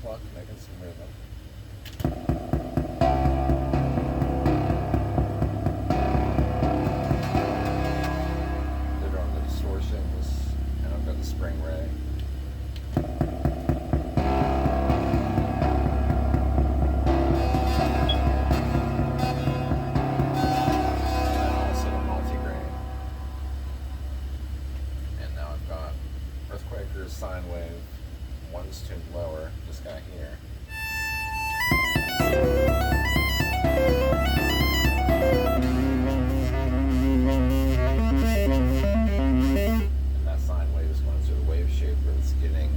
luck making some movement. They're doing the distortions, and I've got the spring ray. Sine wave, one's tuned lower, this guy here. And that sine wave is going through the wave shape where it's getting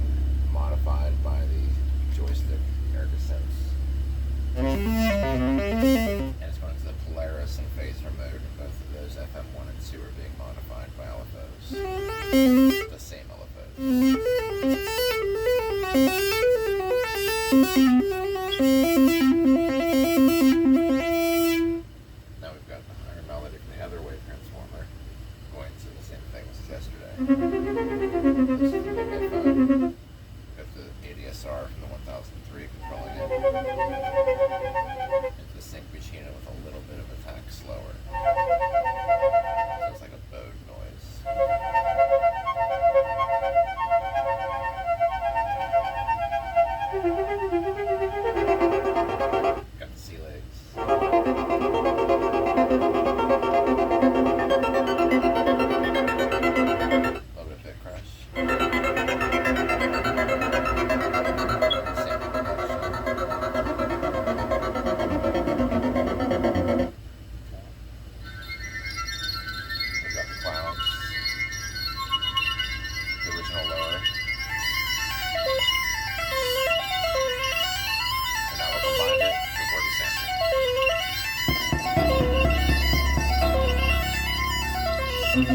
modified by the joystick Erica Synths. And it's going to the Polaris and Phaser mode, and both of those FM1 and 2 are being modified by LFOs. The same LFOs. Now we've got the higher melody from the other wave transformer going to the same thing as yesterday. This is the big phone. We've got the ADSR from the 1003 controlling it. Into the sync machine with a little bit of attack slower. So it's like a bowed noise. Got the sea legs. A little bit of bit crush. Sample production. We've got the clouds. The original lower. And now we'll combine it before the Thank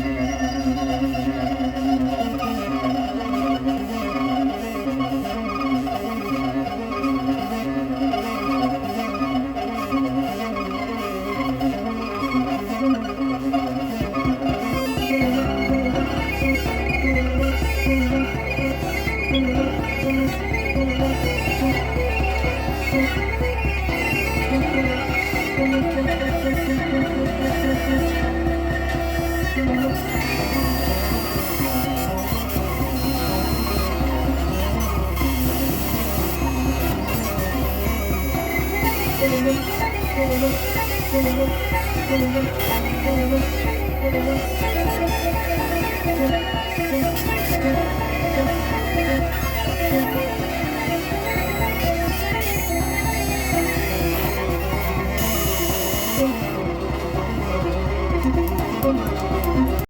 you.